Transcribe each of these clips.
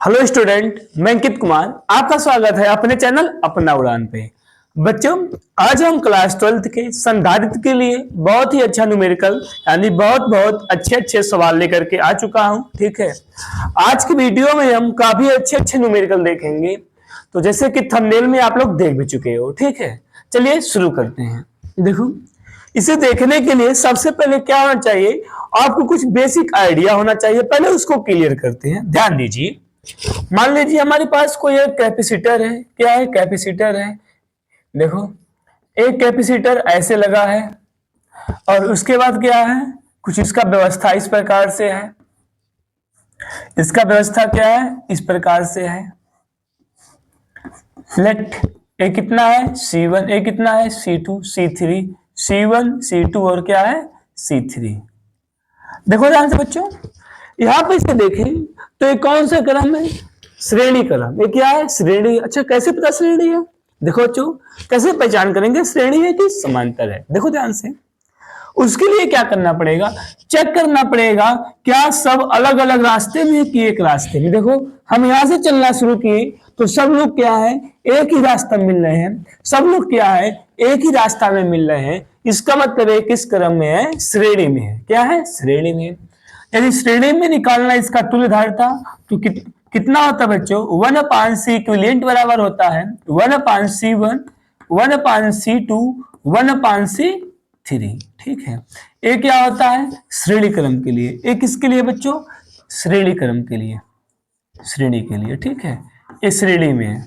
Hello student, मैं अंकित कुमार आपका स्वागत है अपने चैनल अपना उड़ान पे। बच्चों, आज हम क्लास 12th के संधारित्र के लिए बहुत ही अच्छा न्यूमेरिकल यानी बहुत बहुत अच्छे अच्छे सवाल लेकर के आ चुका हूं। ठीक है, आज की वीडियो में हम काफी अच्छे अच्छे न्यूमेरिकल देखेंगे। तो जैसे कि थंबनेल में आप लोग देख भी चुके हो। ठीक है, चलिए शुरू करते हैं। देखो, इसे देखने के लिए सबसे पहले क्या होना चाहिए, आपको कुछ बेसिक आइडिया होना चाहिए। पहले उसको क्लियर करते हैं। ध्यान दीजिए, मान लीजिए हमारे पास कोई एक कैपेसिटर है। क्या है? कैपेसिटर है। देखो, एक कैपेसिटर ऐसे लगा है और उसके बाद क्या है, कुछ इसका व्यवस्था इस प्रकार से है। इसका व्यवस्था क्या है? इस प्रकार से है। लेट ए कितना है? C1। ए कितना है? C2 C3। C1 C2 और क्या है? C3। देखो ध्यान से बच्चों, यहां पे इसे देखें तो ये कौन सा क्रम है? श्रेणी क्रम। ये क्या है? श्रेणी। अच्छा, कैसे पता श्रेणी है? देखो बच्चों, कैसे पहचान करेंगे श्रेणी है कि समांतर है? देखो ध्यान से, उसके लिए क्या करना पड़ेगा, चेक करना पड़ेगा क्या सब अलग अलग रास्ते में कि एक रास्ते में। देखो, हम यहां से चलना शुरू किए तो सब लोग क्या है, एक ही रास्ता मिल रहे हैं। सब लोग क्या है, एक ही रास्ता में मिल रहे हैं। इसका मतलब है किस क्रम में है? श्रेणी में है। क्या है? श्रेणी में। यदि श्रेणी में निकालना इसका तुल्यधारता तो कितना होता है बच्चों? 1/C इक्विवेलेंट बराबर होता है 1/C1, 1/C2, 1/C3। ठीक है, ये क्या होता है? श्रेणी क्रम के लिए। एक किसके लिए बच्चों? श्रेणी क्रम के लिए, श्रेणी के लिए। ठीक है, ये श्रेणी में है।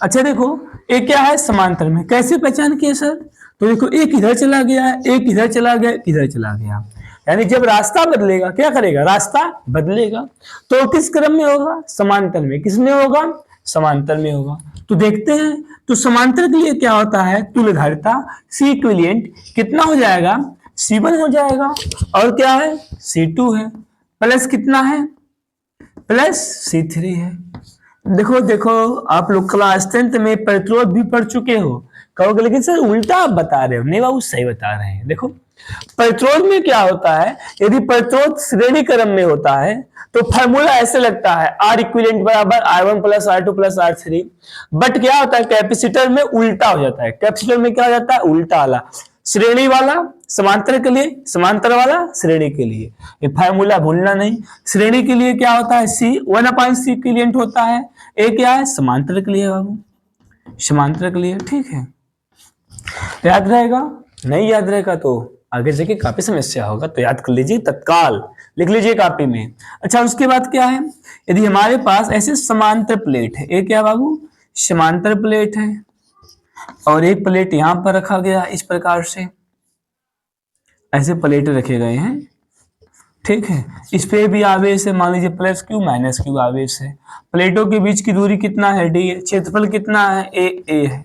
अच्छा देखो, एक क्या है? समांतर में। कैसे पहचान किए सर? तो देखो, एक इधर चला गया, एक इधर चला गया, इधर चला गया। यानी जब रास्ता बदलेगा क्या करेगा? रास्ता बदलेगा। तो किस क्रम में होगा? समांतर में। किस में होगा? समांतर में होगा। तो देखते हैं, तो समांतर के लिए क्या होता है? तुल्यधारिता C इक्विवेलेंट कितना हो जाएगा? C1 हो जाएगा। और क्या है? C2 है। प्लस कितना है? प्लस C3 है। देखो देखो, आप लोग क्लास 10th में प्रतिरोध भी पढ़ चुके हो। कहोगे लेकिन सर उल्टा आप बता रहे हो। नहीं बाबू, सही बता रहे हैं। देखो, प्रतिरोध में क्या होता है, यदि प्रतिरोध श्रेणी क्रम में होता है तो फॉर्मूला ऐसे लगता है R इक्विवेलेंट बराबर R1 plus R2 plus R3। But क्या होता है, कैपेसिटर में उल्टा हो जाता है। कैपेसिटर में क्या हो जाता है? उल्टा वाला। श्रेणी वाला समांतर के लिए, समांतर वाला श्रेणी के लिए। ये फार्मूला भूलना नहीं। श्रेणी के लिए क्या होता है? C 1/C इक्विवेलेंट होता है। ए क्या है? समांतर के लिए बाबू, समांतर के लिए। ठीक है, याद रहेगा? नहीं याद रहेगा तो आगे जाके काफी समस्या होगा। तो याद कर लीजिए, तत्काल लिख लीजिए कॉपी में। अच्छा, उसके बाद क्या है, यदि हमारे पास ऐसे समांतर प्लेट है। एक क्या बाबू? समांतर प्लेट है और एक प्लेट यहां पर रखा गया इस प्रकार से। ऐसे प्लेट रखे गए हैं। ठीक है, इस पे भी आवेश है, मान लीजिए प्लस क्यू माइनस क्यू आवेश है। प्लेटों के बीच की दूरी कितना है? डी है। क्षेत्रफल कितना है? ए है।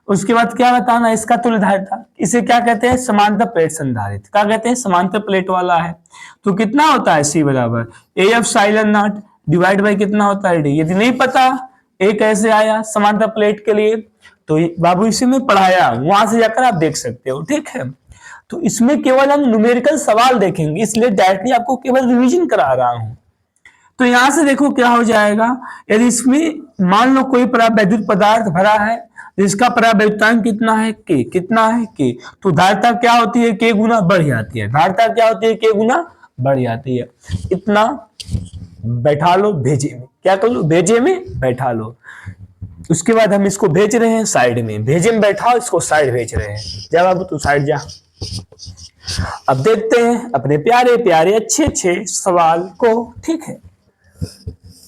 उसके बाद क्या बताना, इसका तुल्यधारिता। इसे क्या कहते हैं? समांतर प्लेट संधारित्र। क्या कहते हैं? समांतर प्लेट वाला है। तो कितना होता है? C बराबर AF∠0 डिवाइड बाई कितना होता है? डी। यदि नहीं पता ए कैसे आया समांतर प्लेट के लिए, तो बाबू इसी में पढ़ाया, वहां से जाकर आप देख सकते हो। ठीक है, तो इसमें केवल हम न्यूमेरिकल सवाल देखेंगे, इसलिए डायरेक्टली आपको केवल रिवीजन करा रहा हूं। तो यहां से देखो क्या हो जाएगा, यदि इसमें मान लो कोई परावैद्युत पदार्थ भरा है जिसका परावैद्युतांक कितना है? के। कितना है? के। तो धारिता क्या होती है? के गुना बढ़ जाती है। धारिता क्या होती है? के गुना बढ़ जाती है। इतना बैठा लो भेजे में। क्या कर लो? भेजे में बैठा लो। उसके बाद हम इसको भेज रहे हैं साइड में। भेजे में बैठाओ, इसको साइड भेज रहे हैं। जा बाबू तू साइड जा। अब देखते हैं अपने प्यारे प्यारे अच्छे अच्छे सवाल को। ठीक है,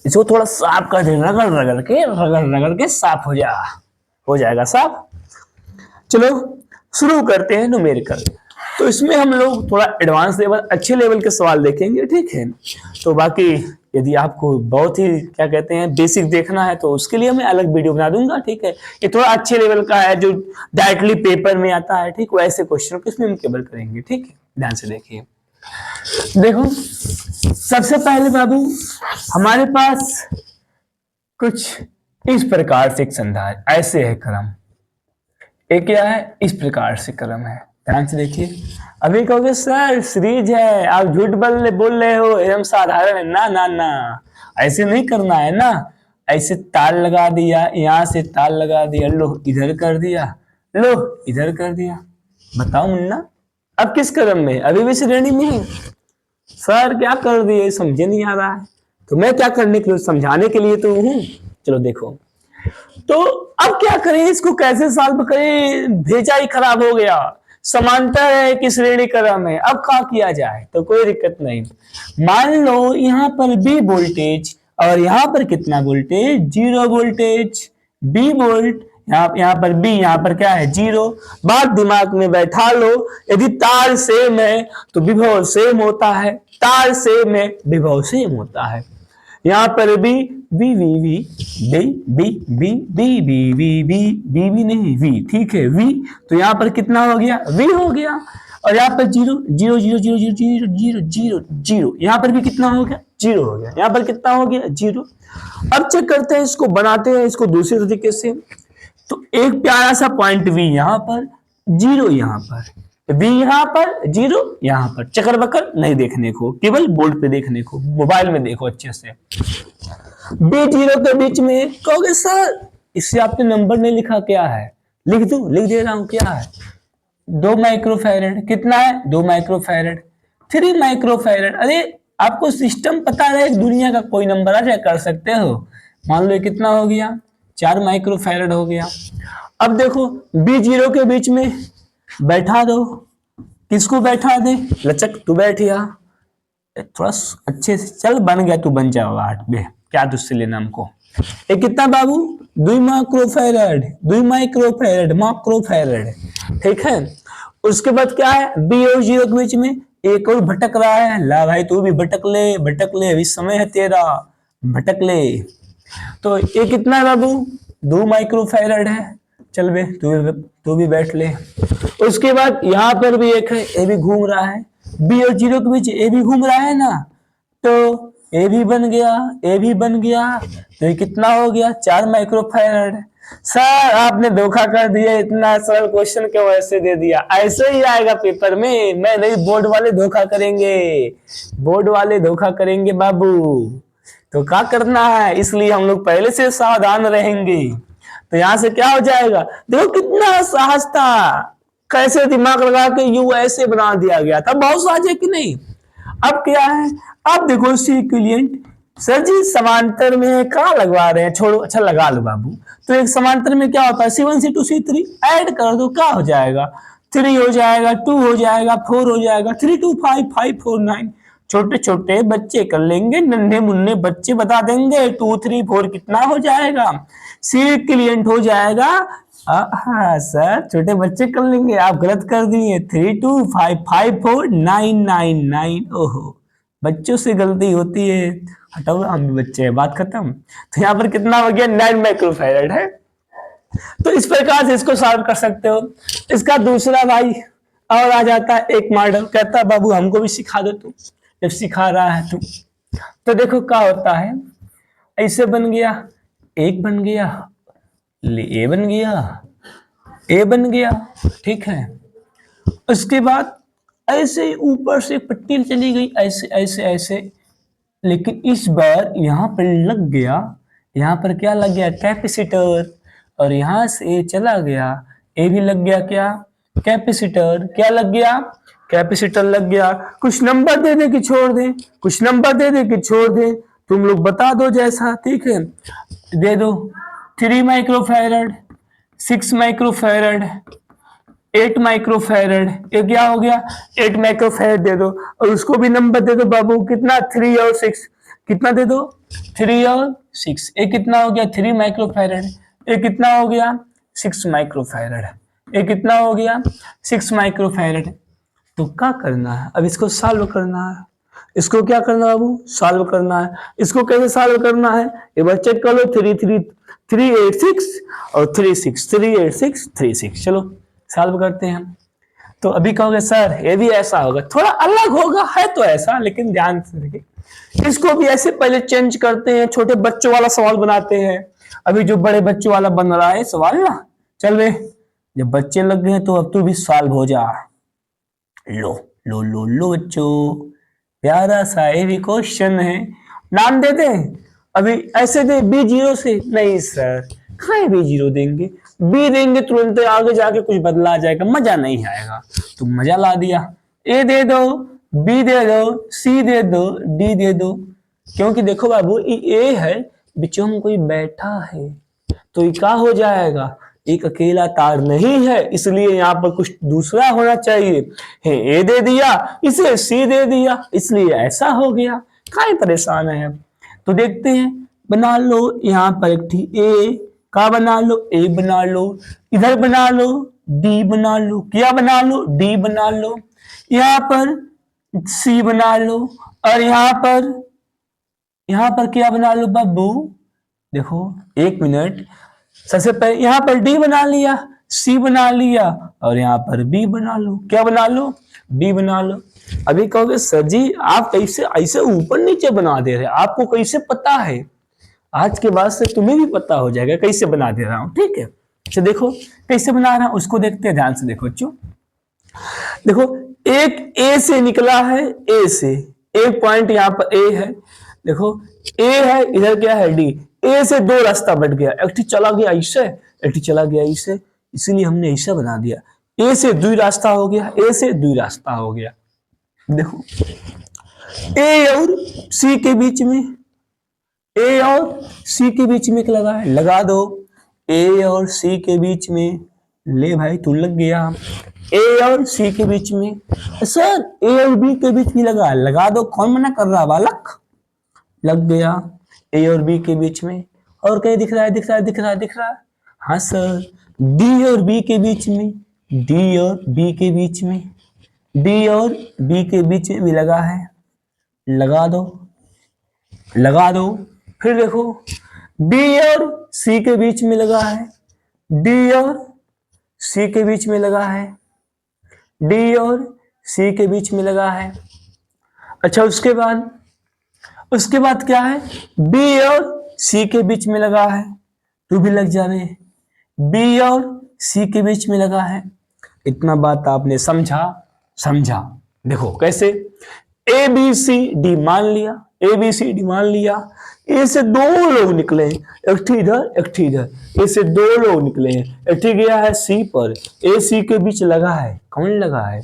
इसको थोड़ा साफ कर दे, रगड़ के साफ हो जाएगा साफ। चलो शुरू करते हैं न्यूमेरिकल। तो इसमें हम लोग थोड़ा एडवांस लेवल, अच्छे लेवल के सवाल देखेंगे। ठीक है, तो बाकी यदि आपको बहुत ही क्या कहते हैं बेसिक देखना है तो उसके लिए मैं अलग वीडियो बना दूंगा। ठीक है, ये थोड़ा अच्छे लेवल का है जो डायरेक्टली पेपर में आता है। ठीक, वैसे क्वेश्चन को इसमें हम केवल करेंगे। ठीक है, ध्यान से देखिए। देखो, सबसे पहले बाबू हमारे पास कुछ इस प्रकार से एक संधारित्र ऐसे है क्रम। एक क्या है? इस प्रकार से क्रम है। ध्यान से देखिए। अभी कहोगे सर सीरीज है, आप झूठ बोल रहे हो, एकदम साधारण है। ना ना ना, ऐसे नहीं करना है ना, ऐसे तार लगा दिया, यहां से तार लगा दिया, लो इधर कर दिया, लो इधर कर दिया। बताओ मुन्ना, अब किस क्रम में? अभी भी श्रेणी में है। सर क्या कर दिए, समझे नहीं आ रहा है। तो मैं क्या करने के लिए, समझाने के लिए तो हूं। चलो देखो, तो अब क्या करें, इसको कैसे सॉल्व करें? भेजा ही खराब हो गया, समांतर है कि श्रेणी क्रम है, अब क्या किया जाए? तो कोई दिक्कत नहीं। मान लो यहाँ पर बी वोल्टेज और यहाँ पर कितना वोल्टेज? 0 वोल्टेज। बी वोल्ट, यहाँ पर बी, यहाँ पर क्या है? 0। बात दिमाग में बैठा लो, यदि तार सेम है तो विभव सेम होता है, तार सेम है विभव सेम होता है। यहाँ पर भी B V V B B B B B B B B B नहीं वी, ठीक है वी। तो यहाँ पर कितना हो गया? वी हो गया। और यहाँ पर 0 0 0 0 0 0 0 0 0, यहाँ पर भी कितना हो गया? 0 हो गया। यहाँ पर कितना हो गया? 0। अब चेक करते हैं, इसको बनाते हैं इसको दूसरे तरीके से। तो एक प्यारा सा पॉइंट वी यहाँ पर, 0 यहाँ पर, बी यहाँ पर, 0 यहाँ पर। चक्कर बकर नहीं देखने को, केवल बोर्ड पे देखने को, मोबाइल में देखो अच्छे से। बी 0 के बीच में कहोगे सर इससे आपने नंबर नहीं लिखा, क्या है? लिख दो, लिख दे रहा हूं, क्या है? 2 माइक्रोफैरड। कितना है? 2 माइक्रोफैरड। 3 माइक्रोफैरड। अरे आपको सिस्टम पता है, दुनिया का कोई नंबर आ जाए कर सकते हो। मान लो कितना हो गया? 4 माइक्रोफैरड हो गया। अब देखो बी 0 के बीच में बैठा दो, किसको बैठा दे? लचक तू बैठ या थोड़ा अच्छे से चल, बन गया तू बन जाओ 8 में, क्या तुझसे लेना हमको। ये कितना बाबू? 2 माइक्रोफैरड, 2 माइक्रोफैरड, माइक्रोफैरड, ठीक है। उसके बाद क्या है? बी और 0 के बीच में एक और भटक रहा है। ला भाई तू भी भटक ले, भटक ले, अभी समय है तेरा, भटक ले। तो ये कितना है बाबू? 2 माइक्रोफैरड है। चल बे तू भी बैठ ले। उसके बाद यहाँ पर भी एक है, ये भी घूम रहा है, बी और 0 के बीच ये भी घूम रहा है ना, तो ए भी बन गया, ए भी बन गया। तो ये कितना हो गया? 4 माइक्रोफैरड। सर आपने धोखा कर दिया, इतना सरल क्वेश्चन क्यों ऐसे दे दिया? ऐसे ही आएगा पेपर में, मैं नहीं, बोर्ड वाले धोखा करेंगे, बोर्ड वाले धोखा करेंगे बाबू। तो क्या करना है, इसलिए हम लोग पहले से सावधान रहेंगे। तो यहां से क्या हो जाएगा? देखो कितना साहस था, कैसे दिमाग लगा के यू ऐसे बना दिया गया था, बहुत सहज है कि नहीं। अब क्या है? अब देखो सी इक्विवेलेंट। सर जी समांतर में कहाँ लगवा रहे हैं? छोड़ो, अच्छा लगा लो बाबू। तो एक समांतर में क्या होता है? C1 C2 C3 ऐड कर दो, क्या हो जाएगा? 3 हो जाएगा, 2 हो जाएगा, 4 हो जाएगा, 3 2 5 5 4 9। छोटे छोटे बच्चे कर लेंगे, नन्हे मुन्ने बच्चे बता देंगे 2 3 4 कितना हो जाएगा। सी इक्विवेलेंट हो जाएगा। हाँ सर छोटे बच्चे कर लेंगे, आप गलत कर दिए। 3 2 5 5 4 9 9 9। ओहो बच्चों से गलती होती है, हटाओ हम भी बच्चे हैं, बात खत्म। तो यहाँ पर कितना हो गया? 9 माइक्रोफैरड है। तो इस प्रकार से इसको सॉल्व कर सकते हो। इसका दूसरा भाई और आ जाता है एक मॉडल, कहता है बाबू हमको भी सिखा दो तू, जब सिखा रहा है तू। तो देखो क्या होता है, ऐसे बन गया, एक बन गया, ए बन गया, ए बन गया, ठीक है। उसके बाद ऐसे ऊपर से पट्टी चली गई, ऐसे ऐसे ऐसे, लेकिन इस बार यहाँ पर लग गया, यहाँ पर क्या लग गया? कैपेसिटर। और यहाँ से चला गया, ए भी लग गया, क्या? कैपेसिटर। क्या लग गया? कैपेसिटर लग गया। कुछ नंबर दे दे कि छोड़ दे, कुछ नंबर दे दे कि छोड़ दे, तुम लोग बता दो जैसा, ठीक है। दे दो 3 माइक्रोफैरड, 6 माइक्रोफैरड, 8 माइक्रोफैरड। ये क्या हो गया? 8 माइक्रोफैरड दे दो, और उसको भी नंबर दे दो बाबू, कितना? 3 और 6। कितना दे दो? 3 और 6। ये कितना हो गया? 3 माइक्रोफैरड। ये कितना हो गया? 6 माइक्रोफैरड। ये कितना हो गया? 6 माइक्रोफैरड। तो क्या करना है अब? इसको सॉल्व करना है। इसको क्या करना है बाबू? सॉल्व करना है। इसको कैसे सॉल्व करना है? एक बार चेक कर लो। 3 8 6 और 3 6, 3 8 6 3 6। चलो सॉल्व करते हैं। तो अभी कहोगे सर ये भी ऐसा होगा, थोड़ा अलग होगा, है तो ऐसा, लेकिन ध्यान से देखिए। इसको भी ऐसे पहले चेंज करते हैं, छोटे बच्चों वाला सवाल बनाते हैं। अभी जो बड़े बच्चों वाला बन रहा है सवाल ना, चल बे जब बच्चे लग गए तो अब तू भी सॉल्व हो जा। लो लो बच्चों, प्यारा सा ये भी क्वेश्चन है, नाम देते हैं अभी ऐसे दे बी जीरो से, नहीं सर कहाँ बी जीरो देंगे, बी देंगे तुरंत आगे जाके कुछ बदला जाएगा, मजा नहीं आएगा। तो मजा ला दिया, ए दे दो, बी दे दो, सी दे दो, डी दे दो। क्योंकि देखो बाबू ए है, बीचों में कोई बैठा है तो ये क्या हो जाएगा, एक अकेला तार नहीं है, इसलिए यहाँ पर कुछ दूसरा होना चाहिए। है ए दे दिया, इसे सी दे दिया, इसलिए ऐसा हो गया। काहे परेशान है अब। तो देखते हैं, बना लो यहाँ पर एक थी ए का, बना लो ए बना लो, इधर बना लो डी बना लो, क्या बना लो डी बना लो, यहाँ पर सी बना लो, और यहाँ पर क्या बना लो बाबू। देखो एक मिनट, सबसे पहले यहाँ पर डी बना लिया, सी बना लिया, और यहाँ पर बी बना लो, क्या बना लो बी बना लो। अभी कहोगे सर जी आप कैसे ऐसे ऊपर नीचे बना दे रहे, आपको कैसे पता है, आज के बाद से तुम्हें भी पता हो जाएगा कैसे बना दे रहा हूं, ठीक है। अच्छा देखो कैसे बना रहा हूं उसको देखते हैं ध्यान से, देखो बच्चों। देखो एक ए से निकला है, ए से एक पॉइंट यहाँ पर ए है, देखो ए है, इधर क्या है डी, ए से दो रास्ता बढ़ गया, एक चला गया ऐसे, एक चला गया ऐसे, इसीलिए हमने ऐसा बना दिया, ए से दुई रास्ता हो गया, ए से दुई रास्ता हो गया। देखो ए और सी के बीच में, ए और सी के बीच में लगा है, लगा दो, ए और सी के बीच में, ले भाई तू लग गया, ए और सी के बीच में, सर ए और बी के बीच में लगा दो, कौन मना कर रहा बालक, लग गया ए और बी के बीच में। और कहीं दिख रहा है, दिख रहा है, दिख रहा है, दिख रहा है, हाँ सर डी और बी के बीच में, डी और बी के बीच में, डी और बी के बीच में भी लगा है, लगा दो, लगा दो। फिर देखो डी और सी के बीच में लगा है, डी और सी के बीच में लगा है, डी और सी के बीच में लगा है। अच्छा उसके बाद क्या है, बी और सी के बीच में लगा है, तू भी लग जावे, बी और सी के बीच में लगा है। इतना बात आपने समझा। देखो कैसे, ए बी सी डी मान लिया, ए बी सी डी मान लिया, ए से दो लोग निकले, एक इधर एक इधर, ए से दो लोग निकले हैं, एक गया है सी पर, ए सी के बीच लगा है, कौन लगा है,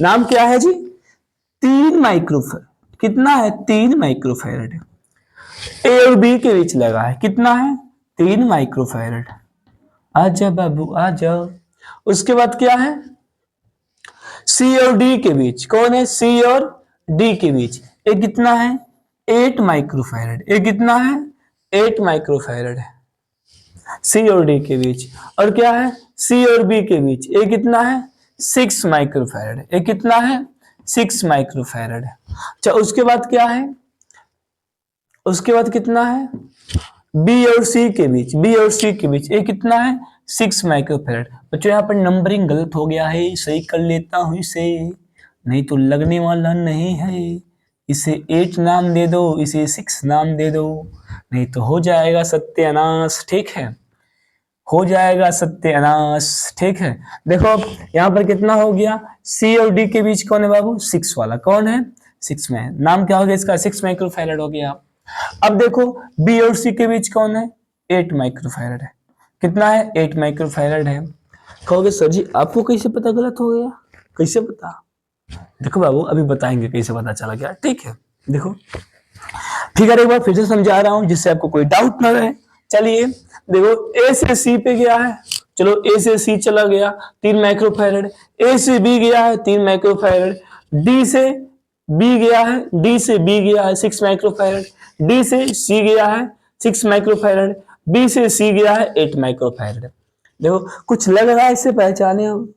नाम क्या है जी, 3 माइक्रोफेरेड, कितना है 3 माइक्रोफेरेड, ए और बी के बीच लगा है, कितना है 3 माइक्रोफेरेड। आ जा बाबू आ जाओ। उसके बाद क्या है, सी और डी के बीच, कौन है सी और डी के बीच, ये कितना है 8 माइक्रोफेरेड, ये कितना है 8 माइक्रोफेरेड है सी और डी के बीच। और क्या है सी और बी के बीच, ये कितना है 6 माइक्रोफेरेड, ये कितना है 6 माइक्रोफेरेड। अच्छा उसके बाद क्या है, उसके बाद कितना है बी और सी के बीच, बी और सी के बीच ये कितना है 6 माइक्रोफेरेड। बच्चों यहाँ पर नंबरिंग गलत हो गया है, सही कर लेता हूं इसे, नहीं तो लगने वाला नहीं है। इसे 8 नाम दे दो, इसे 6 नाम दे दो, नहीं तो हो जाएगा सत्यानाश, ठीक है, हो जाएगा सत्यानाश, ठीक है। देखो यहाँ पर कितना हो गया, सी और डी के बीच कौन है बाबू 6 वाला, कौन है 6 में, नाम क्या हो गया इसका 6 माइक्रोफेरेड हो गया। अब देखो बी और सी के बीच कौन है 8 माइक्रोफेरेड है, कितना है 8 माइक्रोफेरेड है। कहोगे सर जी आपको कैसे पता गलत हो गया, कैसे पता, देखो बाबू अभी बताएंगे कैसे पता चला गया, ठीक है। देखो फिगर एक बार फिर से समझा रहा हूं जिससे आपको कोई डाउट ना रहे। चलिए देखो ए से सी पे गया है, चलो ए से सी चला गया 3 माइक्रोफेरेड, ए से बी गया है 3 माइक्रोफेरेड, डी से बी गया है, डी से बी गया है 6 माइक्रोफेरेड, डी से सी गया है 6 माइक्रोफेरेड, बी से सी गया है 8 माइक्रोफेरेड। देखो कुछ लग रहा है इससे पहचाने हम,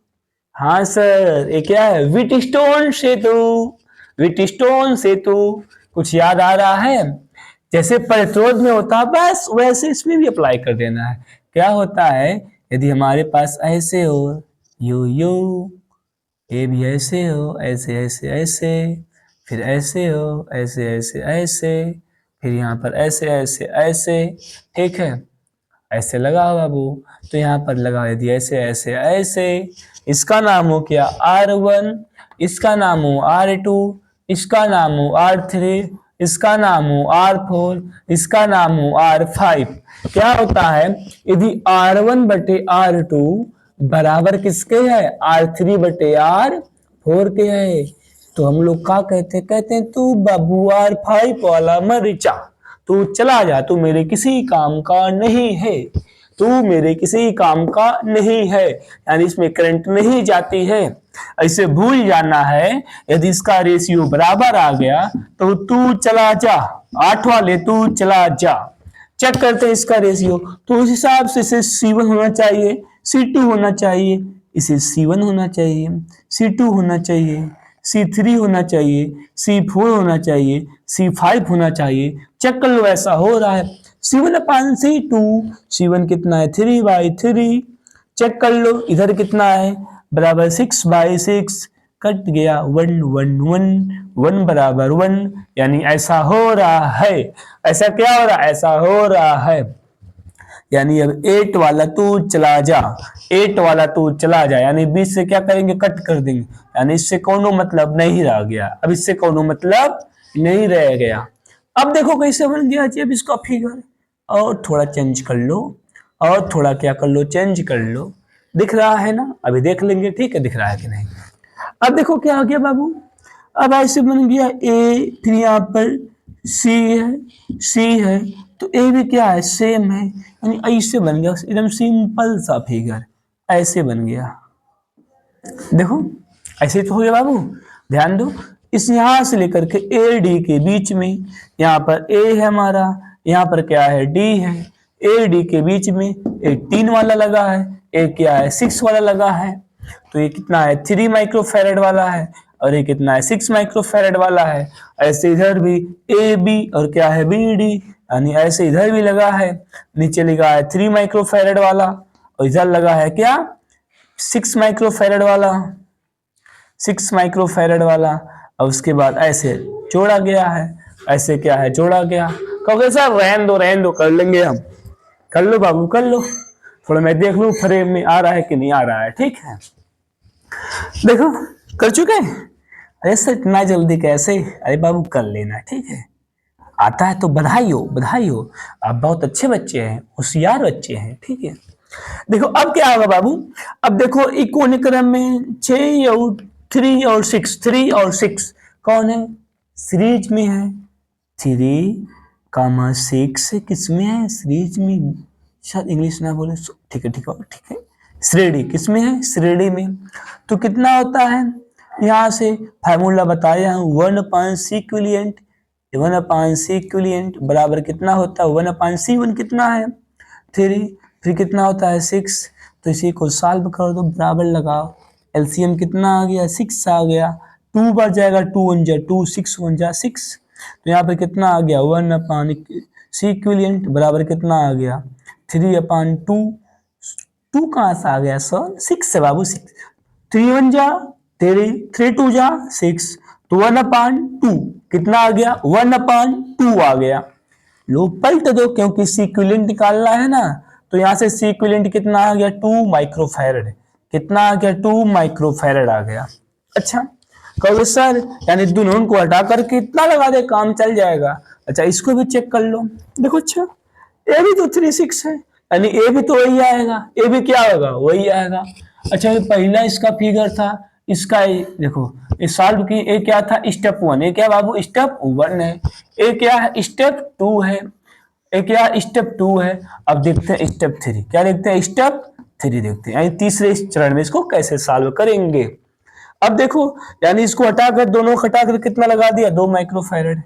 हाँ सर ये क्या है व्हीटस्टोन सेतु, व्हीटस्टोन सेतु, कुछ याद आ रहा है, जैसे प्रतिरोध में होता है बस वैसे इसमें भी अप्लाई कर देना है। क्या होता है यदि हमारे पास ऐसे हो यू ये भी ऐसे हो, ऐसे ऐसे ऐसे, फिर ऐसे हो ऐसे ऐसे ऐसे, फिर यहाँ पर ऐसे ऐसे ऐसे, ठीक है, ऐसे लगा हो बाबू, तो यहाँ पर लगा यदि ऐसे ऐसे ऐसे, इसका नाम हो क्या R1, इसका नाम हो R2, इसका नाम हो R3, इसका नाम हो R4, इसका नाम हो R5। क्या होता है, यदि R1 बटे R2 बराबर किसके है, R3 बटे R4 के है, तो हम लोग क्या कहते हैं तू बाबू R5 वाला मरीचा, तू चला जा, तू मेरे किसी काम का नहीं है, तू मेरे किसी काम का नहीं है, यानी इसमें करंट नहीं जाती है। ऐसे भूल जाना है, यदि इसका रेशियो बराबर आ गया तो तू चला जा, 8 वाले तू चला जा। चेक करते हैं इसका रेशियो, तो उस हिसाब से इसे C1 होना चाहिए, C2 होना चाहिए, इसे C1 होना चाहिए, C2 होना चाहिए, C3 होना चाहिए, C4 होना चाहिए, C5 होना चाहिए। चेक कर लो ऐसा हो रहा है। C1 अपान C2, C1 कितना है 3/3। चेक कर लो इधर कितना है बराबर 6/6, कट गया 1 1 1 1 बराबर 1, यानी ऐसा हो रहा है। ऐसा क्या हो रहा है, ऐसा हो रहा है, यानी अब 8 वाला तू चला जा, 8 वाला तू चला जा, यानी 20 से क्या करेंगे, कट कर देंगे, यानी इससे कोनो मतलब नहीं रह गया, अब इससे कोनो मतलब नहीं रह गया। अब देखो कैसे बन गया जी अब इसका फिगर, और थोड़ा चेंज कर लो, और थोड़ा क्या कर लो, चेंज कर लो। दिख रहा है ना, अभी देख लेंगे ठीक है दिख रहा है कि नहीं। अब देखो क्या हो गया बाबू, अब ऐसे बन गया ए, फिर यहाँ पर सी है, सी है, तो ए भी क्या है, सेम है, यानी ऐसे बन गया एकदम सिंपल सा फिगर, ऐसे बन गया। देखो ऐसे तो हो गया बाबू, ध्यान दो, इस यहां से लेकर के ए डी के बीच में, यहाँ पर ए है हमारा, यहाँ पर क्या है डी है, ए डी के बीच में एक 3 वाला लगा है, एक क्या है 6 वाला लगा है, तो ये कितना है 3 माइक्रोफैरड वाला है, और ये कितना है 6 माइक्रोफैरड वाला है। ऐसे इधर भी ए बी और क्या है बी डी, यानी ऐसे इधर भी लगा है, नीचे लगा है 3 माइक्रोफैरड वाला, और इधर लगा है क्या 6 माइक्रोफैरड वाला, 6 माइक्रोफैरड वाला, और उसके बाद ऐसे जोड़ा गया है, ऐसे क्या है जोड़ा गया। कहोगे सर रहन दो कर लेंगे हम, कर लो बाबू कर लो, थोड़ा मैं देख लूं फ्रेम में आ रहा है कि नहीं आ रहा है, ठीक है। देखो कर चुके, अरे सर इतना जल्दी कैसे, अरे बाबू कर लेना ठीक है, आता है तो बधाई हो बधाई हो, आप बहुत अच्छे बच्चे हैं, होशियार बच्चे हैं, ठीक है। देखो अब क्या होगा बाबू, अब देखो इकोने क्रम में 6 और 3 और 6, 3 और 6 कौन है, सीरीज में है, 3, 6 किसमें है, सीरीज में, शायद इंग्लिश ना बोले, ठीक है ठीक है ठीक है, श्रेणी किसमें है, श्रेणी में। तो कितना होता है, यहाँ से फार्मूला बताया हूँ, 1/C इक्विवेलेंट, 1/C इक्विवेलेंट बराबर कितना होता है 1/C1 कितना है 3, फिर कितना होता है 6, तो इसी को सॉल्व कर दो, बराबर लगाओ, एलसीएम कितना आ गया 6 आ गया, 2 बार जाएगा 2 1 जा 2, 6 1 जा 6, तो यहाँ पर कितना आ गया 1/C इक्विवेलेंट बराबर कितना आ गया 3/2, 2 कहाँ से आ गया सर, 6 से बाबू, 6, 3 1 जा 3, 3 2 जा 6, तो 1/2 कितना आ गया 1/2 आ गया। लो पलट दो, क्योंकि सी इक्विवेलेंट निकालना है ना, तो यहाँ से सी इक्विवेलेंट कितना आ गया 2 माइक्रोफैरड, कितना आ गया 2 माइक्रोफैरड आ गया। अच्छा कहोगे सर यानी दोनों को हटा करके इतना लगा दे काम चल जाएगा, अच्छा इसको भी चेक कर लो, देखो अच्छा ए भी तो 3 6 है, यानी ए भी तो वही आएगा, ए भी क्या होगा वही आएगा। अच्छा ये पहला इसका फिगर था, इसका देखो इस सॉल्व की, ए क्या था स्टेप 1, ए क्या बाबू स्टेप 1 है, ए क्या है स्टेप 2 है, ए क्या स्टेप 2 है। अब देखते हैं स्टेप 3, क्या देखते हैं स्टेप 3 देखते हैं, यानी तीसरे चरण में इसको कैसे सॉल्व करेंगे। अब देखो यानी इसको हटाकर, दोनों हटाकर कितना लगा दिया 2 माइक्रोफैरड,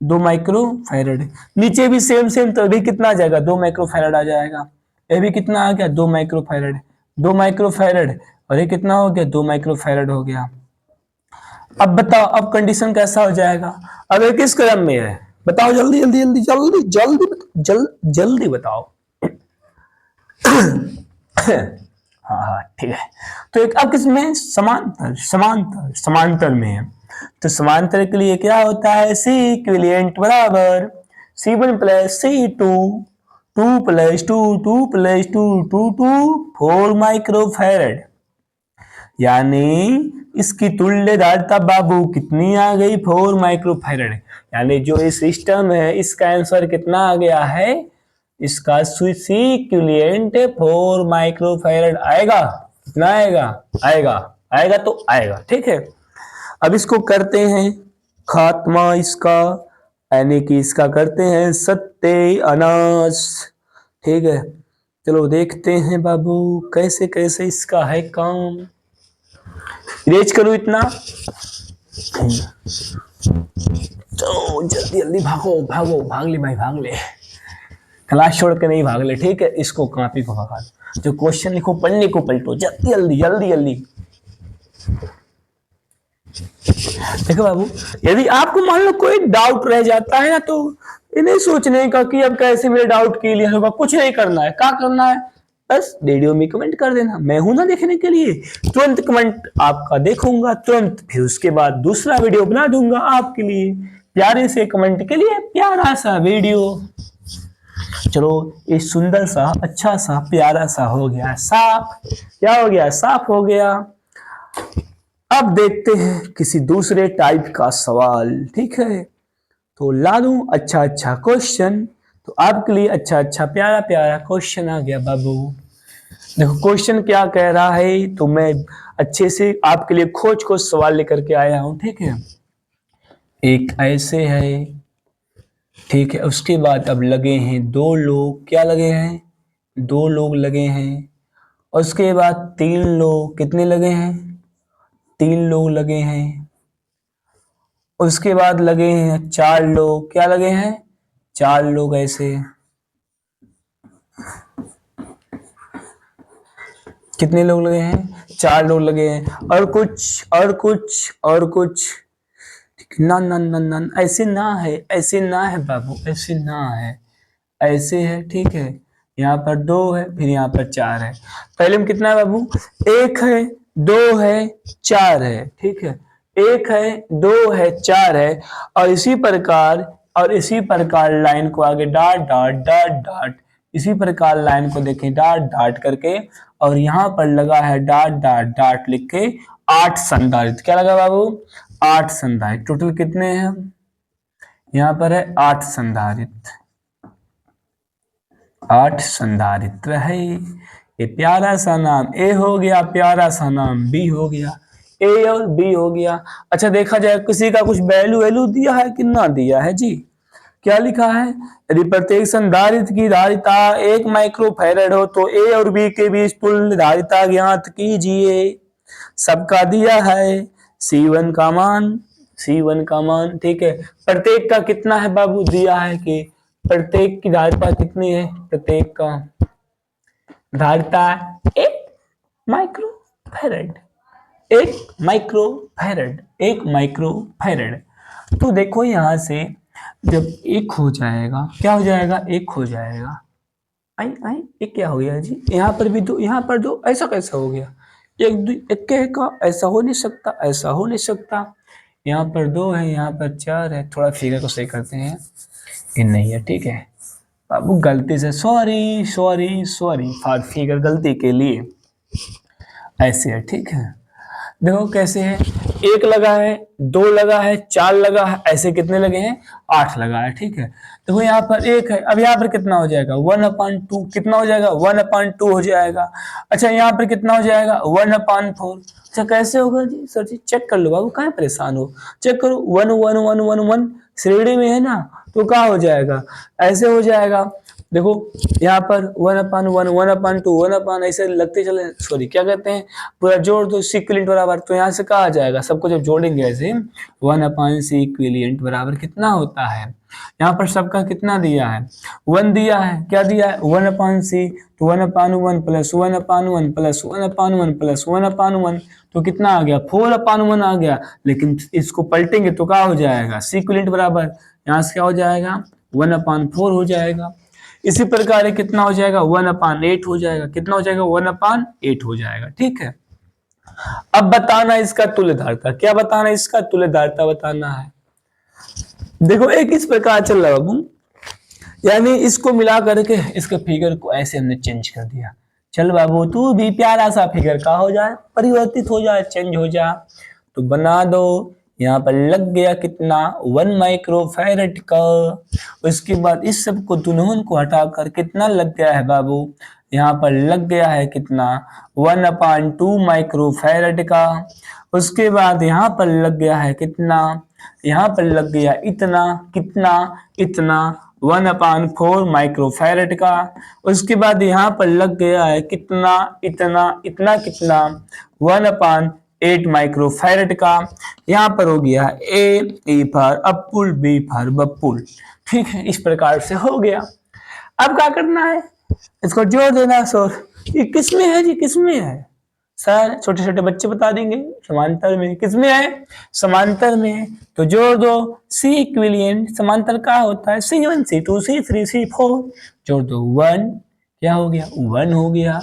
2 माइक्रोफैरड, नीचे भी सेम सेम, तो भी कितना आ जाएगा 2 माइक्रोफैरड आ जाएगा, ये भी कितना आ गया 2 माइक्रोफैरड, 2 माइक्रोफैरड, और ये कितना हो गया 2 माइक्रोफैरड हो गया। अब बताओ अब कंडीशन कैसा हो जाएगा, अब ये किस क्रम में है बताओ, जल्दी जल्दी जल्दी जल्दी जल्दी जल्दी बताओ। हाँ हाँ ठीक है, तो एक अब किसमें समांतर, समांतर समांतर में है, तो समांतर के लिए क्या होता है सी इक्विवेलेंट बराबर C1 + C2, 2 + 2 2 + 2 2 2 4 माइक्रोफैरड, यानी इसकी तुल्यधारिता बाबू कितनी आ गई, 4 माइक्रोफैरड। यानी जो इस सिस्टम है इसका आंसर कितना आ गया है, इसका इक्विवेलेंट 4 माइक्रोफैरड आएगा। कितना आएगा, आएगा, आएगा तो आएगा, ठीक है। अब इसको करते हैं खात्मा इसका, यानी कि इसका करते हैं सत्यानाश, ठीक है। चलो देखते हैं बाबू कैसे कैसे इसका है काम। इरेज करूं इतना, तो जल्दी जल्दी भागो भागो, भाग ले भाई भाग ले, क्लास छोड़ के नहीं भाग ले, ठीक है। इसको कॉपी को भगा दो, जो क्वेश्चन लिखो पढ़ने को पलटो, जल्दी जल्दी जल्दी जल्दी। देखो बाबू, यदि आपको मान लो कोई डाउट रह जाता है ना, तो इन्हें सोचने का कि अब कैसे मेरे डाउट क्लियर होगा, कुछ नहीं करना है। क्या करना है, बस वीडियो में कमेंट कर देना, मैं हूं ना देखने के लिए। तुरंत कमेंट आपका देखूंगा तुरंत, फिर उसके बाद दूसरा वीडियो बना दूंगा आपके लिए, प्यारे से कमेंट के लिए प्यारा सा वीडियो। चलो ये सुंदर सा अच्छा सा प्यारा सा हो गया साफ, क्या हो गया, साफ हो गया। अब देखते हैं किसी दूसरे टाइप का सवाल, ठीक है। तो ला दूं अच्छा अच्छा क्वेश्चन, तो आपके लिए अच्छा अच्छा प्यारा प्यारा क्वेश्चन आ गया बाबू। देखो क्वेश्चन क्या कह रहा है, तो मैं अच्छे से आपके लिए खोज खोज सवाल लेकर के आया हूं, ठीक है। एक ऐसे है, ठीक है। उसके बाद अब लगे हैं 2 लोग, क्या लगे हैं, 2 लोग लगे हैं। और उसके बाद 3 लोग, कितने लगे हैं, 3 लोग लगे हैं। उसके बाद लगे हैं 4 लोग, क्या लगे हैं, 4 लोग ऐसे। कितने लोग लगे हैं, 4 लोग लगे हैं। और कुछ और कुछ और कुछ, ना ना ना ना, ऐसे ना है, ऐसे ना है बाबू, ऐसे ना है, ऐसे है, ठीक है। यहाँ पर 2 है, फिर यहाँ पर 4 है। पहले में कितना है बाबू, 1 है, 2 है, 4 है, ठीक है। 1 है, 2 है, 4 है। और इसी प्रकार लाइन को आगे डाट डाट डाट डाट, इसी प्रकार लाइन को देखें डाट डाट करके, और यहाँ पर लगा है डाट डाट डाट लिख के 8 संधारित्र। क्या लगा बाबू, 8 संधारित्र। टोटल कितने हैं, यहाँ पर है 8 संधारित्र, 8 संधारित्र है। ये प्यारा सा नाम ए हो गया, प्यारा सा नाम बी हो गया, ए और बी हो गया। अच्छा देखा जाए किसी का कुछ वैल्यू वैल्यू दिया है कि ना दिया है जी, क्या लिखा है, यदि प्रत्येक संधारित्र की धारिता 1 माइक्रोफैरड हो तो ए और बी के बीच तुल्य धारिता ज्ञात कीजिए। सबका दिया है C1 का मान, C1 का मान, ठीक है। प्रत्येक का कितना है बाबू, दिया है कि प्रत्येक की धारिता कितनी है, प्रत्येक का धारिता 1 माइक्रोफैरड, 1 माइक्रोफैरड, 1 माइक्रोफैरड। तो देखो यहां से जब 1 हो जाएगा, क्या हो जाएगा, 1 हो जाएगा। आई आई ये क्या हो गया जी, यहाँ पर भी 2, यहाँ पर 2, ऐसा कैसा हो गया, 1 का ऐसा हो नहीं सकता, ऐसा हो नहीं सकता। यहाँ पर 2 है, यहाँ पर 4 है। थोड़ा फिगर को सही करते हैं, ये नहीं है, ठीक है बाबू, गलती से sorry sorry sorry for figure, गलती के लिए ऐसे है, ठीक है। देखो कैसे है, 1 लगा है, 2 लगा है, 4 लगा है, ऐसे कितने लगे हैं, 8 लगा है, ठीक है। देखो यहाँ पर 1 है, अब यहाँ पर कितना हो जाएगा, 1/2, कितना हो जाएगा, 1/2 हो जाएगा। अच्छा यहाँ पर कितना हो जाएगा, 1/4। अच्छा कैसे होगा जी, सर जी चेक कर लो बाबू, कहाँ परेशान हो, चेक करो, 1 1 1 1 1 श्रेणी में है ना, तो क्या हो जाएगा, ऐसे हो जाएगा। देखो यहाँ पर 1/1 1/2 1 ऐसे लगते चले, सॉरी क्या कहते हैं, पूरा जोड़ दो इक्विवेलेंट बराबर, तो यहाँ से कहा जाएगा, सबको जब जोड़ेंगे ऐसे 1/c इक्विवेलेंट बराबर कितना होता है। यहाँ पर सबका कितना दिया है, 1 दिया है, क्या दिया है 1/c, तो 1/1 प्लस 1/1 प्लस 1/1 प्लस 1/1, तो कितना आ गया 4/1 आ गया। लेकिन इसको पलटेंगे तो क्या हो जाएगा, सी इक्विवेलेंट बराबर, यहाँ से क्या हो जाएगा 1/4 हो जाएगा। इसी प्रकार कितना हो जाएगा 1/8 हो जाएगा, कितना हो जाएगा 1/8 हो जाएगा, ठीक है। अब बताना इसका तुल्यधारिता, क्या बताना, इसका तुल्यधारिता बताना है। देखो एक इस प्रकार चल रहा है बाबू, यानी इसको मिला करके इसके फिगर को ऐसे हमने चेंज कर दिया, चल बाबू तू भी प्यारा सा फिगर का हो जाए, परिवर्तित हो जाए, चेंज हो जाए। तो बना दो। यहाँ पर लग गया कितना 1 माइक्रोफैरड का। उसके बाद इस सब को दुल्हन को हटाकर कितना लग गया है बाबू, यहाँ पर लग गया है कितना 1/2 माइक्रोफैरड का। उसके बाद यहाँ पर लग गया है कितना, यहाँ पर लग गया इतना, कितना, इतना 1/4 माइक्रोफैरड का। उसके बाद यहाँ पर लग गया है कितना, इतना, इतना कितना 1/8 माइक्रोफैरड का। यहाँ पर हो गया A for apple, B for बपुल। ठीक है, इस प्रकार से हो गया। अब क्या करना है, इसको जोड़ देना सर। ये किसमें है जी, किसमें है सर? छोटे छोटे बच्चे बता देंगे। समांतर में। किसमें है? समांतर में है। तो जोड़ दो। सी इक्विलियंट समांतर का होता है C1 C2 C3 C4। जोड़ दो 1, क्या हो गया 1 हो गया,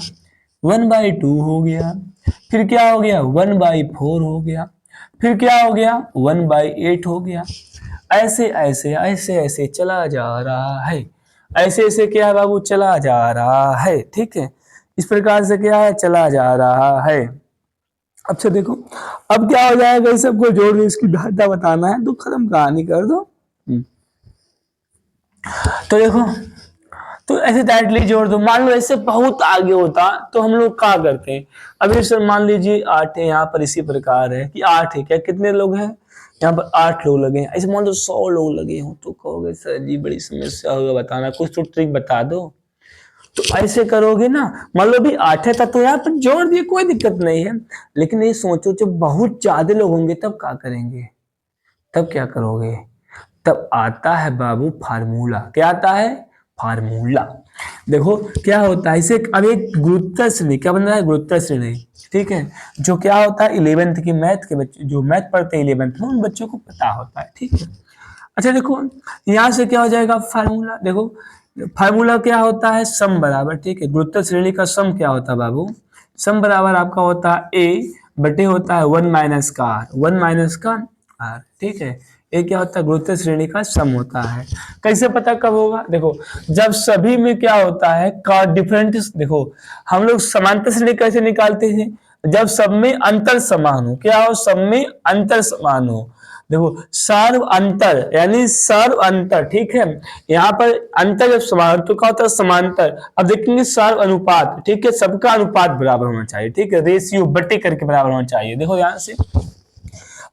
1/2 हो गया, फिर क्या हो गया 1/4 हो गया, फिर क्या हो गया 1/8 हो गया। ऐसे ऐसे ऐसे ऐसे चला जा रहा है, ऐसे ऐसे क्या है बाबू, चला जा रहा है। ठीक है, इस प्रकार से क्या है, चला जा रहा है। अच्छा देखो, अब क्या हो जाएगा, इस सबको जोड़ के इसकी ढांचा बताना है तो खत्म कहानी कर दो। तो देखो, तो ऐसे डायरेक्टली जोड़ दो। मान लो ऐसे बहुत आगे होता तो हम लोग क्या करते हैं। अभी सर मान लीजिए 8 है, यहाँ पर इसी प्रकार है कि 8 है, क्या कितने लोग हैं यहाँ पर, 8 लोग लगे हैं। ऐसे मान लो 100 लोग लगे हो तो कहोगे सर जी बड़ी समस्या होगा, बताना कुछ तो ट्रिक बता दो। तो ऐसे करोगे ना, मान लो भी 8 है तो यहाँ पर जोड़ दिए, कोई दिक्कत नहीं है। लेकिन ये सोचो जब बहुत ज्यादा लोग होंगे तब क्या करेंगे, तब क्या करोगे? तब आता है बाबू फार्मूला। क्या आता है? फार्मूला। देखो क्या होता है इसे, अब एक गुरुत्व श्रेणी क्या बन रहा है, गुरुत्व श्रेणी। ठीक है, जो क्या होता है 11th की मैथ के बच्चे जो मैथ पढ़ते हैं 11th में, उन बच्चों को पता होता है। ठीक है, अच्छा देखो यहां से क्या हो जाएगा फार्मूला। देखो फार्मूला क्या होता है, सम बराबर। ठीक है, गुरुत्व श्रेणी का सम क्या होता है बाबू, सम बराबर आपका होता है ए बटे होता है 1 - का r। ठीक है, ये क्या होता है, गुरुत्व श्रेणी का सम होता है। कैसे पता कब होगा, देखो जब सभी में क्या होता है का डिफरेंट। देखो हम लोग समांतर श्रेणी कैसे निकालते हैं, जब सब में अंतर समान हो। क्या हो, सब में अंतर समान हो। देखो सर्व अंतर यानी सर्व अंतर। ठीक है, यहाँ पर अंतर जब समान तो क्या होता है समांतर। अब देखेंगे सर्व अनुपात। ठीक है, सबका अनुपात बराबर होना चाहिए। ठीक है, रेशियो बटे करके बराबर होना चाहिए। देखो यहाँ से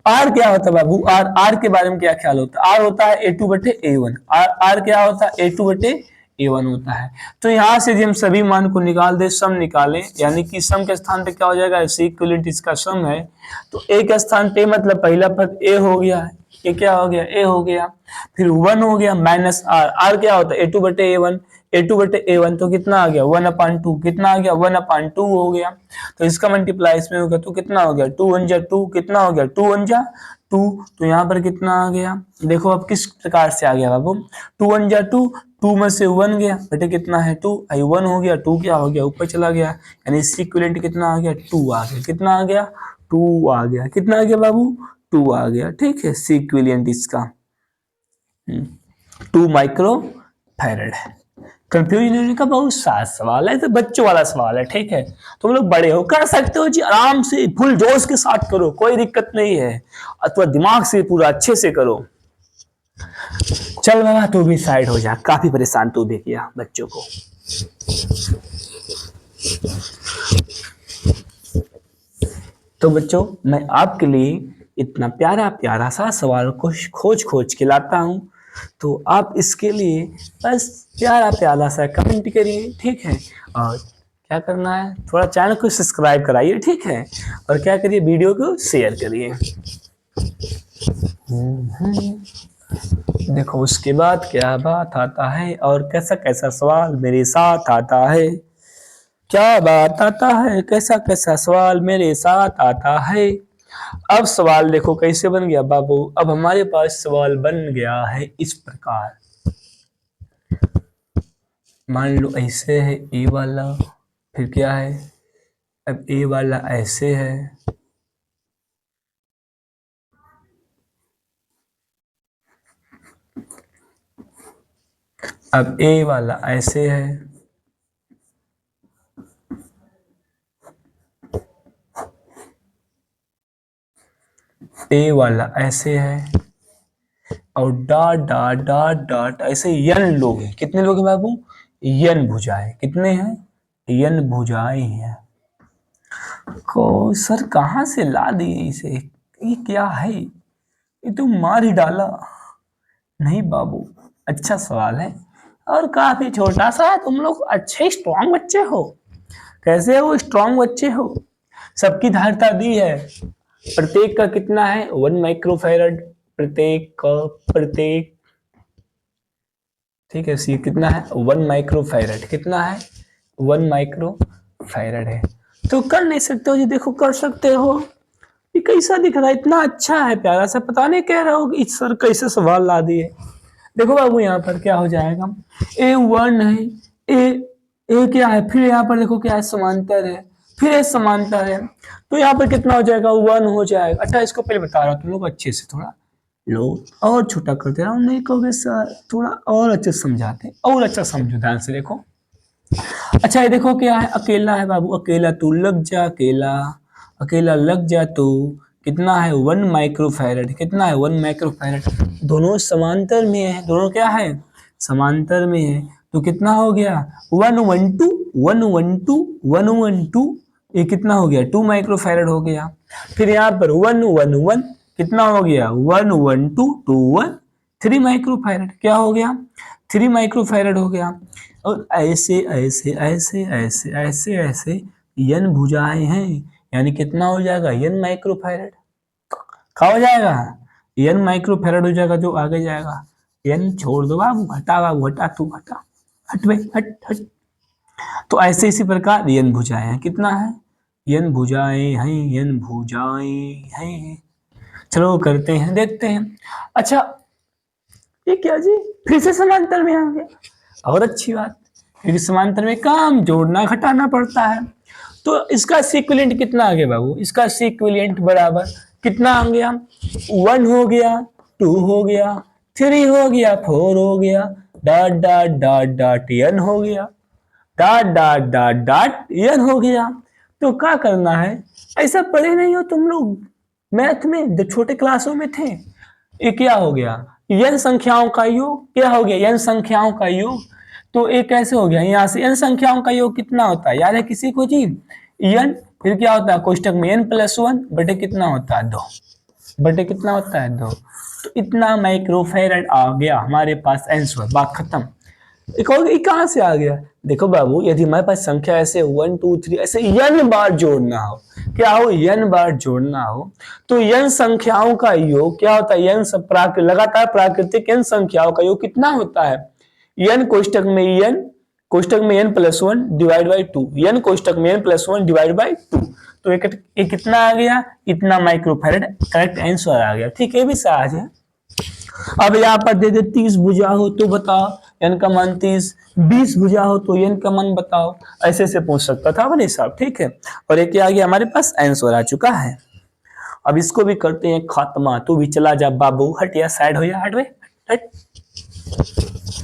आर क्या होता है बाबू, आर, आर के बारे में क्या ख्याल होता है, आर होता है A2/A1। आर, आर क्या होता है A2/A1 होता है। तो यहां से हम सभी मान को निकाल दे, सम निकालें, यानी कि सम के स्थान पे क्या हो जाएगा, सी इक्विवेलेंट इसका सम है। तो ए के स्थान पे मतलब पहला पद ए हो गया, ये क्या हो गया ए हो गया, फिर 1 हो गया माइनस आर, आर क्या होता है A2/A1, A2/A1 तो कितना आ गया 1/2, कितना आ गया 1/2 हो गया। तो इसका मल्टीप्लाई इसमें होगा तो कितना हो गया 2 1 जा 2, कितना हो गया 2 1 जा 2। तो यहाँ पर कितना आ गया, देखो अब किस प्रकार से आ गया बाबू, 2 1 जा 2, 2 में से 1 गया बेटे कितना है 2, आई 1 हो गया, 2 क्या हो गया ऊपर चला गया, यानी इसकी इक्विवेलेंट कितना आ गया 2 आ गया, कितना आ गया 2 आ गया, कितना आ गया बाबू 2 आ गया। ठीक है, सी इक्विवेलेंट इसका 2 माइक्रोफैरड है। कंफ्यूजन होने का बहुत सारा सवाल है, तो बच्चों वाला सवाल है। ठीक है, तुम लोग बड़े हो कर सकते हो जी, आराम से फुल जोश के साथ करो, कोई दिक्कत नहीं है। अथवा दिमाग से पूरा अच्छे से करो। चल बाबा तू भी साइड हो जा, काफी परेशान तू भी किया बच्चों को। तो बच्चों मैं आपके लिए इतना प्यारा प्यारा सा सवाल को खोज खोज के लाता हूँ, तो आप इसके लिए बस प्यारा प्यारा सा कमेंट करिए। ठीक है, और क्या करना है, थोड़ा चैनल को सब्सक्राइब कराइए। ठीक है, और क्या करिए, वीडियो को शेयर करिए। देखो उसके बाद क्या बात आता है, और कैसा कैसा सवाल मेरे साथ आता है, क्या बात आता है, कैसा कैसा सवाल मेरे साथ आता है। अब सवाल देखो कैसे बन गया बाबू, अब हमारे पास सवाल बन गया है इस प्रकार। मान लो ऐसे है ए वाला, फिर क्या है, अब ए वाला ऐसे है, अब ए वाला ऐसे है, ए वाला ऐसे है और डॉट डॉट डॉट डॉट ऐसे यन लोग हैं। कितने लोग हैं बाबू? यन भुजाएं। कितने हैं? यन भुजाएं हैं। को सर कहाँ से ला दिए इसे? ये क्या है? ये तो मार ही डाला। नहीं बाबू, अच्छा सवाल है और काफी छोटा सा। तुम लोग अच्छे स्ट्रॉन्ग बच्चे हो। कैसे हो? स्ट्रॉन्ग बच्चे हो। सबकी धारिता दी है। प्रत्येक का कितना है? 1 माइक्रोफैरड प्रत्येक का। प्रत्येक, ठीक है। सी कितना है? 1 माइक्रोफैरड। कितना है? 1 माइक्रोफैरड है। तो कर नहीं सकते हो जी? देखो कर सकते हो। ये कैसा दिख रहा है? इतना अच्छा है, प्यारा सा। पता नहीं कह रहा हो कि सर कैसे सवाल ला दिए। देखो बाबू यहाँ पर क्या हो जाएगा? A1 है। ए क्या है? फिर यहाँ पर देखो क्या है? समांतर है। फिर ए समांतर है। तो यहाँ पर कितना हो जाएगा? 1 हो जाएगा। अच्छा इसको पहले बता रहा हूँ, तुम लोग अच्छे से थोड़ा लो और छोटा कर दे रहा हूँ। नहीं कहोगे सर थोड़ा और अच्छे से समझाते हैं, और अच्छा समझो, ध्यान से देखो। अच्छा ये देखो क्या है? अकेला है बाबू। अकेला तू लग जा, अकेला अकेला लग जा तू। कितना है? 1 माइक्रोफैरड। कितना है? 1 माइक्रोफैरड। दोनों समांतर में है। दोनों क्या है? समांतर में है। तो कितना हो गया? 1 1 2 1 1 2 1 1 2। ये कितना हो गया? 2 माइक्रोफैरड हो गया। फिर यहाँ पर 1 1 1 कितना हो गया? 1 1 2 2 1 3 माइक्रोफैरड। क्या हो गया? 3 माइक्रोफैरड हो गया। और ऐसे ऐसे ऐसे ऐसे ऐसे ऐसे यन भुजाएं हैं। यानी कितना हो जाएगा? यन माइक्रोफैरड। क्या हो जाएगा? यन माइक्रोफैरड हो जाएगा। जो आगे जाएगा यन छोड़ दो बाबू, हटा बाबू, हटा तू, हटा, हट भाई, हट हट। तो ऐसे इसी प्रकार यन भुजाएं हैं। कितना है? यन भुजाएं हैं, यन भुजाएं हैं। चलो करते हैं, देखते हैं। अच्छा ये क्या जी? फिर से समांतर में आ गया। और अच्छी बात, क्योंकि समांतर में काम जोड़ना घटाना पड़ता है। तो इसका सीक्वेंट कितना आ गया बाबू? इसका सीक्वेंट बराबर कितना आ गया? 1 हो गया, 2 हो गया, 3 हो गया, 4 हो गया, dot dot dot dot n हो गया, dot dot dot dot n हो गया। तो क्या करना है? ऐसा पढ़े नहीं हो तुम लोग मैथ में जब छोटे क्लासों में थे? ये क्या हो गया? n संख्याओं का योग। क्या हो गया? n संख्याओं का योग। तो ये कैसे हो गया? यहाँ से n संख्याओं का योग कितना होता है? याद है किसी को जी? n फिर क्या होता है? कोष्टक में n+1 बटे कितना होता है? 2 बटे कितना होता है? 2। तो इतना माइक्रोफैरड आ गया हमारे पास आंसर। बात खत्म। एक और ये कहाँ से आ गया? देखो बाबू, यदि हमारे पास संख्या ऐसे 1 2 3 ऐसे n बार जोड़ना हो, क्या हो? n बार जोड़ना हो, तो n संख्याओं का योग क्या होता है? लगातार प्राकृतिक n संख्याओं का योग कितना होता है? n कोष्टक में n+1 डिवाइड बाई 2, n कोष्टक में n+1 डिवाइड बाई 2। तो ये कितना आ गया? इतना माइक्रोफैरड करेक्ट आंसर आ गया। ठीक है, भी सहज है। अब यहाँ पर दे दे 30 भुजा हो तो बताओ n का मान 30, 20 भुजा हो तो n का मान बताओ। ऐसे से पूछ सकता था भाई साहब। ठीक है, और एक आ गया हमारे पास आंसर आ चुका है। अब इसको भी करते हैं खात्मा। तू भी चला जा बाबू, हट या साइड हो या, हट भाई, हट,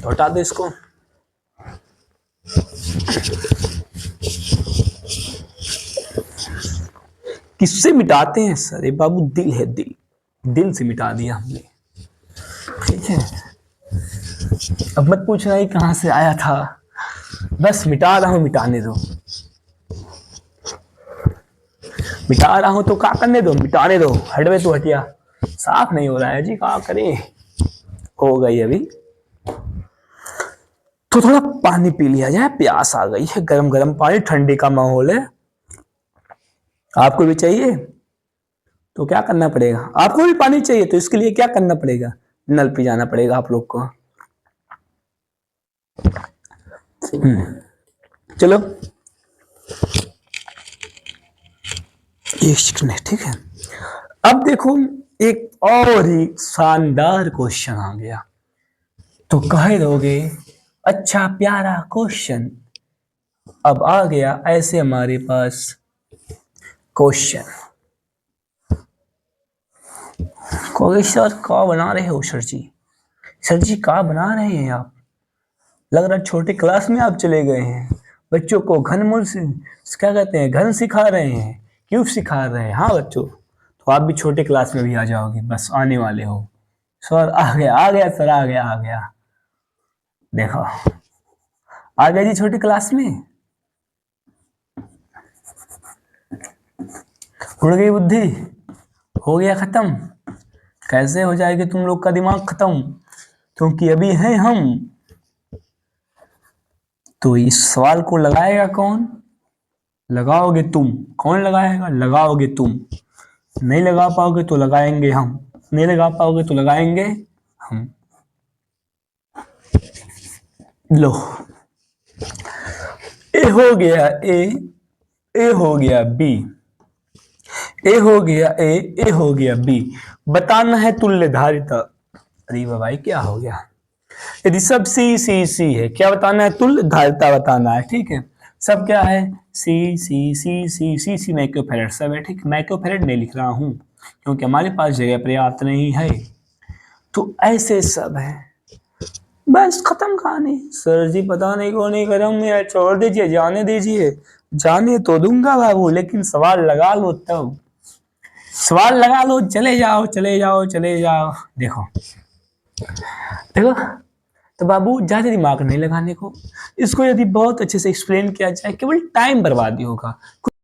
तो हटा दे इसको। किससे मिटाते हैं सर? ये बाबू दिल है, दिल, दिल से मिटा दिया हमने। ठीक है, अब मत पूछना ही कहां से आया था, बस मिटा रहा हूं, मिटाने दो। मिटा रहा हूं तो क्या करने दो, मिटाने दो। हटवे तो हटिया, साफ नहीं हो रहा है जी, क्या करें। हो गई अभी तो थोड़ा पानी पी लिया जाए, प्यास आ गई है। गरम गरम पानी, ठंडी का माहौल है। आपको भी चाहिए तो क्या करना पड़ेगा? आपको भी पानी चाहिए तो इसके लिए क्या करना पड़ेगा? नल पे जाना पड़ेगा आप लोग को। चलो ठीक है। अब देखो एक और ही शानदार क्वेश्चन आ गया। तो कह दोगे अच्छा प्यारा क्वेश्चन। अब आ गया ऐसे हमारे पास क्वेश्चन। कहोगे सर क्या बना रहे हो सर जी? सर जी क्या बना रहे हैं आप? लग रहा है छोटे क्लास में आप चले गए हैं, बच्चों को घनमूल से क्या कहते हैं, घन सिखा रहे हैं, क्यूब सिखा रहे हैं। हाँ बच्चों, तो आप भी छोटे क्लास में भी आ जाओगे, बस आने वाले हो। सर आ गया सर, आ गया। देखो आ गया जी छोटी क्लास में। उड़ गई बुद्धि, हो गया खत्म। कैसे हो जाएगी तुम लोग का दिमाग खत्म, क्योंकि अभी हैं हम। तो इस सवाल को लगाएगा कौन? लगाओगे तुम। कौन लगाएगा? लगाओगे तुम। नहीं लगा पाओगे तो लगाएंगे हम, नहीं लगा पाओगे तो लगाएंगे हम। लो, ए हो गया ए हो गया बी, ए हो गया ए हो गया बी। बताना है तुल्य धारिता। अरे भाई क्या हो गया? यदि सब सी सी सी है, क्या बताना है? तुल्य धारिता बताना है, ठीक है। सब क्या है? सी सी सी सी सी सी माइक्रोफैरड सब है, ठीक। माइक्रोफैरड नहीं लिख रहा हूं क्योंकि हमारे पास जगह पर्याप्त नहीं है। तो ऐसे सब है, बस खत्म कहानी। सर जी पता नहीं कौन नहीं करूँ यार, छोड़ दीजिए, जाने दीजिए। जाने तो दूंगा बाबू, लेकिन सवाल लगा लो तब। सवाल लगा लो, चले जाओ चले जाओ चले जाओ। देखो देखो, तो बाबू ज्यादा दिमाग नहीं लगाने को। इसको यदि बहुत अच्छे से एक्सप्लेन किया जाए, केवल टाइम बर्बादी होगा।